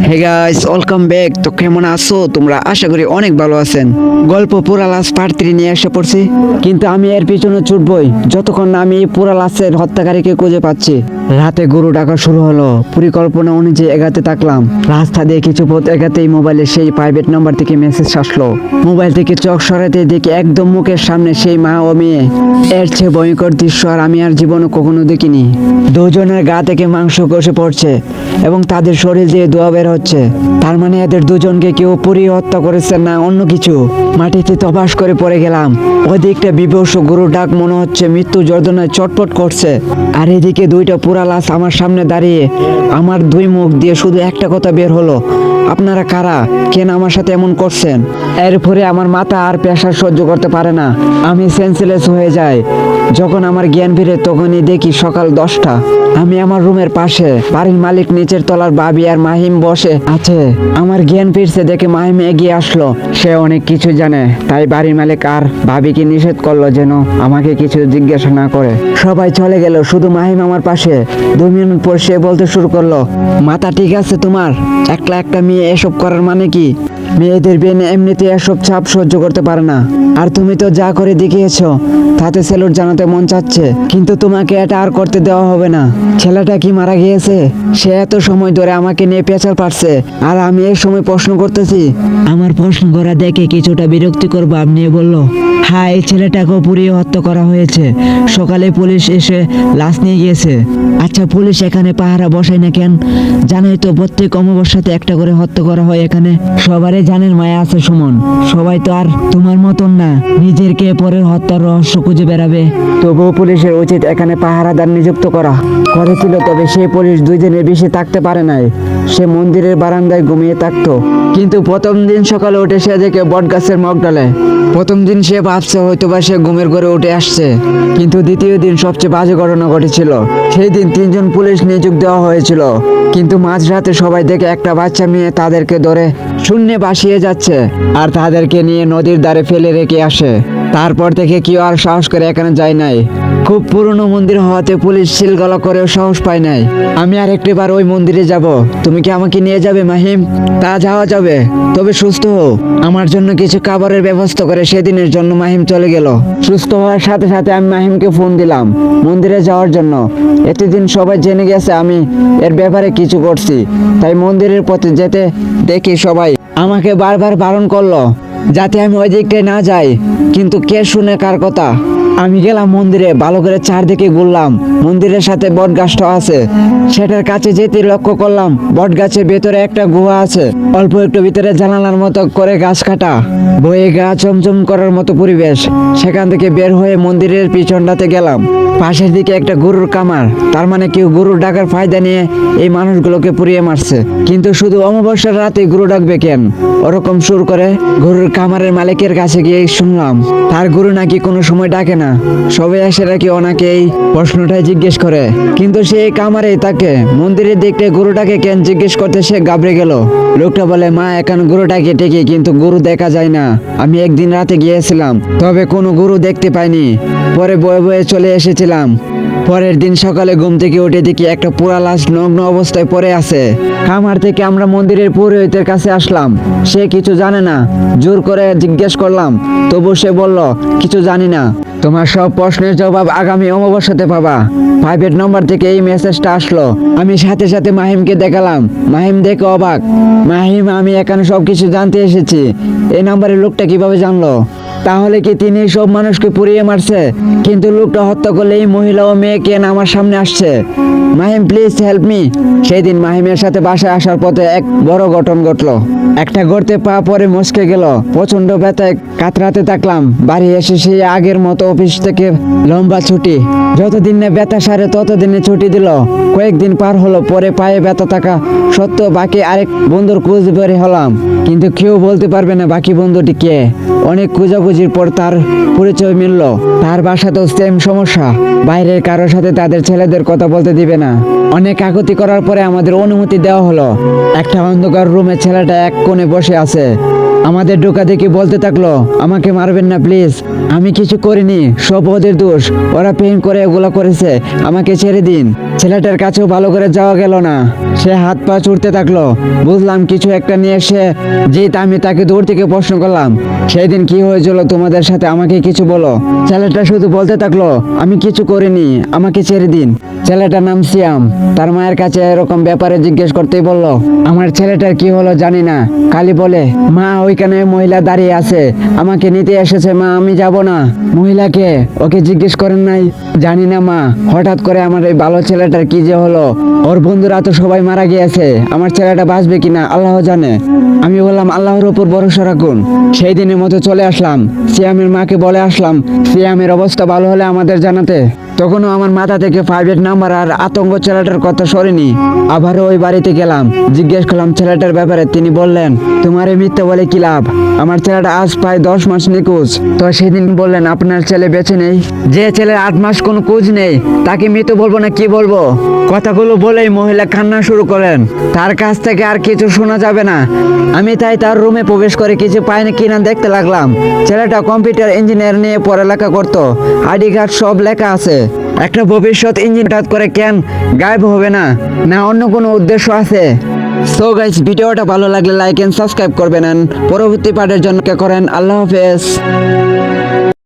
Hey guys, welcome back. তো কেমন আছো তোমরা? আশা করি অনেক ভালো আছেন। গল্প পুরা লাশ পার্ট 3 নিয়ে এসে পড়ছি, কিন্তু আমি এর পিছনে ছুটবই যতক্ষণ না আমি এই পুরা লাশের হত্যাকারীকে খুঁজে পাচ্ছি। রাতে গরু ডাকা শুরু হলো। পরিকল্পনা অনুযায়ী এগাতে থাকলাম। রাস্তা দিয়ে কিছু পথ এগাতেই মোবাইলে সেই প্রাইভেট নাম্বার থেকে মেসেজ আসলো। মোবাইল থেকে চোখ সরাতে দেখি একদম মুখের সামনে সেই মা ও মেয়ে। এর চেয়ে ভয়ঙ্কর দৃশ্য আর আমি আর জীবনে কখনো দেখিনি। দুজনের গা থেকে মাংস কষে পড়ছে এবং তাদের শরীর দিয়ে ধোঁয়া বের হচ্ছে। তার মানে এদের দুজনকে কেউ পুড়িয়ে হত্যা করেছে, না অন্য কিছু। মাটিতে তবাস করে পড়ে গেলাম। ওদিকটা বিভৎস গরুর ডাক মনে হচ্ছে মৃত্যু যন্ত্রণায় চটপট করছে, আর এদিকে দুইটা পুরা লাশ আমার সামনে দাঁড়িয়ে। আমার দুই মুখ দিয়ে শুধু একটা কথা বের হলো, আপনারা কারা? কেন আমার সাথে এমন করছেন? এরপরে আমার মাথা আর প্রেসার সহ্য করতে পারে না, আমি সেন্সলেস হয়ে যাই। যখন আমার জ্ঞান ফিরে তখনই দেখি সকাল 10টা। আমি আমার রুমের পাশে, বাড়ির মালিক নিচের তলার ভাবি আর মাহিম বসে আছে। আমার জ্ঞান ফিরছে দেখে মাহিম এগিয়ে আসলো। সে অনেক কিছু জানে, তাই বাড়ির মালিক আর ভাবিকে নিষেধ করলো যেন আমাকে কিছু জিজ্ঞাসা না করে। সবাই চলে গেল, শুধু মাহিম আমার পাশে। 2 মিনিট পর সে বলতে শুরু করলো, মাথা ঠিক আছে তোমার? একলা একটা মেয়ে এসব করার মানে কি? মেয়েদের বেনে এমনিতে এসব চাপ সহ্য করতে পারে না, আর তুমি তো যা করে দেখিয়েছো তাতে স্যালুট জানাতে মন চাচ্ছে, কিন্তু তোমাকে এটা আর করতে দেওয়া হবে না। ছেলেটা কি মারা গিয়েছে? সে এত সময় ধরে আমাকে নিয়ে পেঁচাল পারছে, আর আমি এই সময় প্রশ্ন করতেছি। আমার প্রশ্ন করা দেখে কিছুটা বিরক্তিকর ভাব নিয়ে বলল, হ্যাঁ, এই ছেলেটাকেও পুড়িয়ে হত্যা করা হয়েছে। সকালে পুলিশ এসে লাশ নিয়ে গিয়েছে। আচ্ছা, পুলিশ এখানে পাহারা বসায় না কেন? জানোই তো প্রত্যেক অমাবস্যাতে একটা করে হত্যা করা হয় এখানে। সবারই জানেন মায়া আছে সুমন, সবাই তো আর তোমার মতন না নিজের কে পরের হত্যার রহস্য খুঁজে বেড়াবে। তবুও পুলিশের উচিত এখানে পাহারাদার নিযুক্ত করেছিল, তবে সেই পুলিশ 2 দিনের বেশি থাকতে পারে নাই। সে মন্দিরের বারান্দায় ঘুমিয়ে থাকতো, কিন্তু প্রথম দিন সকালে উঠে সে দেখে বট গাছের মগডালে। প্রথম দিন সে ভাবছে হয়তোবা সে ঘুমের ঘরে উঠে আসছে, কিন্তু দ্বিতীয় দিন সবচেয়ে বাজে ঘটনা ঘটেছিল। সেই দিন 3 জন পুলিশ নিযুক্ত দেওয়া হয়েছিল, কিন্তু মাঝরাতে সবাই দেখে একটা বাচ্চা মেয়ে তাদেরকে ধরে শূন্যে ভাসিয়ে যাচ্ছে, আর তাদেরকে নিয়ে নদীর ধারে ফেলে রেখে আসে। তারপর থেকে কেউ আর সাহস করে এখানে যায় নাই। খুব পুরনো মন্দির হওয়াতে পুলিশ সিলগালা করেও সাহস পায় নাই। আমি আর একটিবার ওই মন্দিরে যাব। তুমি কি আমাকে নিয়ে যাবে মাহিম? তা যাওয়া যাবে, তবে সুস্থ হও। আমার জন্য কিছু খাবারের ব্যবস্থা করে সেদিনের জন্য মাহিম চলে গেল। সুস্থ হওয়ার সাথে সাথে আমি মাহিমকে ফোন দিলাম মন্দিরে যাওয়ার জন্য। এতদিন সবাই জেনে গেছে আমি এর ব্যাপারে কিছু করছি, তাই মন্দিরের পথে যেতে দেখি সবাই আমাকে বারবার বারণ করলো যাতে আমি ওই দিকটায় না যাই, কিন্তু কে শুনে কার কথা? আমি গেলাম মন্দিরে, ভালো করে চারদিকে ঘুরলাম। মন্দিরের সাথে বট গাছটা আছে, সেটার কাছে যেতে লক্ষ্য করলাম বট গাছের ভেতরে একটা গুহা আছে। অল্প একটু ভিতরে জানালার মতো করে গাছ কাটা, বয়ে গা চমচম করার মতো পরিবেশ। সেখান থেকে বের হয়ে মন্দিরের পিছনটাতে গেলাম। পাশের দিকে একটা গরুর কামার, তার মানে কেউ গরুর ডাকার ফায়দা নিয়ে এই মানুষগুলোকে পুড়িয়ে মারছে। কিন্তু শুধু অমাবস্যার রাতে গরু ডাকবে কেন? ওরকম সুর করে গরুর কামারের মালিকের কাছে গিয়ে শুনলাম তার গরু নাকি কোনো সময় ডাকে না, সবাই এসে নাকি ওনাকে এই প্রশ্নটাই জিজ্ঞেস করে, কিন্তু সে কামারেই তাকে মন্দিরে দেখতে গরুটাকে কেন জিজ্ঞেস করতে সে ঘাবড়ে গেল। লোকটা বলে, মা, এখন গরুটাকে ঠিকই, কিন্তু গরু দেখা যায় না। আমি একদিন রাতে গিয়েছিলাম, তবে কোনো গরু দেখতে পাইনি। পরে বয়ে বয়ে চলে এসেছিলাম। পরের দিন সকালে ঘুম থেকে উঠে দেখি একটা পুরা লাশ নগ্ন অবস্থায় পড়ে আছে। খামার থেকে আমরা মন্দিরের পুরোহিতের কাছে আসলাম। সে কিছু জানে না, জোর করে জিজ্ঞেস করলাম, তবু সে বলল কিছু জানি না। তোমার সব প্রশ্নের জবাব আগামী অমাবস্যাতে পাবা। প্রাইভেট নম্বর থেকে এই মেসেজটা আসলো। আমি সাথে সাথে মাহিমকে দেখালাম। মাহিম দেখে অবাক। মাহিম, আমি এখানে সবকিছু জানতে এসেছি। এই নাম্বারের লোকটা কিভাবে জানলো? তাহলে কি তিনি সব মানুষকে পুড়িয়ে মারছে? কিন্তু লোকটা হত্যা করলে এই মহিলা ও মেয়ে কেন আমার সামনে আসছে? Mahim, please help me. সেই দিন মাহিমের সাথে বাসায় আসার পথে এক বড় ঘটনা ঘটলো। একটা গর্তে পা পরে মচকে গেল। প্রচন্ড ব্যথায় কাতরাতে থাকলাম। বাড়ি এসে সেই আগের মতো অফিস থেকে লম্বা ছুটি। যতদিন না ব্যথা সারে ততদিনে ছুটি দিল। কয়েকদিন পার হলো, পরে পায়ে ব্যথা থাকা সত্ত্বেও বাকি আরেক বন্ধুর খোঁজ বের হলাম, কিন্তু কেউ বলতে পারবে না বাকি বন্ধুটি কে। অনেক খোঁজাখুঁজির পর তার পরিচয় মিলল। তার বাসাতেও সেম সমস্যা, বাইরের কারোর সাথে তাদের ছেলেদের কথা বলতে দিবে না। অনেক কাকুতি করার পরে আমাদের অনুমতি দেওয়া হলো। একটা অন্ধকার রুমে ছেলেটা এক কোণে বসে আছে। আমাদের ঢোকা দেখে বলতে থাকলো, আমাকে মারবেন না প্লিজ, আমি কিছু করিনি, সব ওদের দোষ, ওরা পেইন করে এগুলো করেছে, আমাকে ছেড়ে দিন। ছেলেটার কাছেও ভালো করে যাওয়া গেল না, সে হাত পা ছুটতে থাকলো। বুঝলাম কিছু একটা নিয়ে এসে জিত, আমি তাকে দূর থেকে প্রশ্ন করলাম, সেই দিন কি হয়েছিল তোমাদের সাথে, আমাকে কিছু বলো। ছেলেটা শুধু বলতে থাকলো, আমি কিছু করিনি, আমাকে ছেড়ে দিন। ছেলেটার নাম সিয়াম। তার মায়ের কাছে এরকম ব্যাপারে জিজ্ঞেস করতেই বলল, আমার ছেলেটার কি হলো জানি না, খালি বলে মা ওইখানে মহিলা দাঁড়িয়ে আছে, আমাকে নিতে এসেছে মা, আমি যাব না। মহিলাকে ওকে জিজ্ঞেস করেন নাই? জানি না মা, হঠাৎ করে আমার এই ভালো ছেলেটার কি যে হলো, ওর বন্ধুরা তো সবাই মারা গিয়েছে, আমার ছেলেটা বাঁচবে কিনা আল্লাহ জানে। আমি বললাম আল্লাহর উপর ভরসা রাখুন। সেই দিনের মতো চলে আসলাম, সিয়ামের মাকে বলে আসলাম সিয়ামের অবস্থা ভালো হলে আমাদের জানাতে। তখনও আমার মাথা থেকে প্রাইভেট নাম্বার আর আতঙ্ক ছেলেটার কথা সরেনি। আবারও ওই বাড়িতে গেলাম, জিজ্ঞেস করলাম ছেলেটার ব্যাপারে। তিনি বললেন, তোমার এই মিথ্যে বলে কি লাভ, আমার ছেলেটা আজ প্রায় 10 মাস নিখোঁজ। তো সেদিন বললেন আপনার ছেলে বেঁচে নেই। যে ছেলের 8 মাস কোনো খোঁজ নেই তাকে মৃত বলবো না কি বলবো? কথাগুলো বলেই মহিলা কান্না শুরু করেন। তার কাছ থেকে আর কিছু শোনা যাবে না। আমি তাই তার রুমে প্রবেশ করে কিছু পাইনি কিনা দেখতে লাগলাম। ছেলেটা কম্পিউটার ইঞ্জিনিয়ার নিয়ে পড়ালেখা করতো, আইডি কার্ড সব লেখা আছে। একটা ভবিষ্যৎ ইঞ্জিনিয়ার করে কেন গায়েব হবে না? না অন্য কোনো উদ্দেশ্য আছে? সো গাইস, ভিডিওটা ভালো লাগলে লাইক এন্ড সাবস্ক্রাইব করবেন। পরবর্তী পার্টের জন্য করেন। আল্লাহ হাফেজ।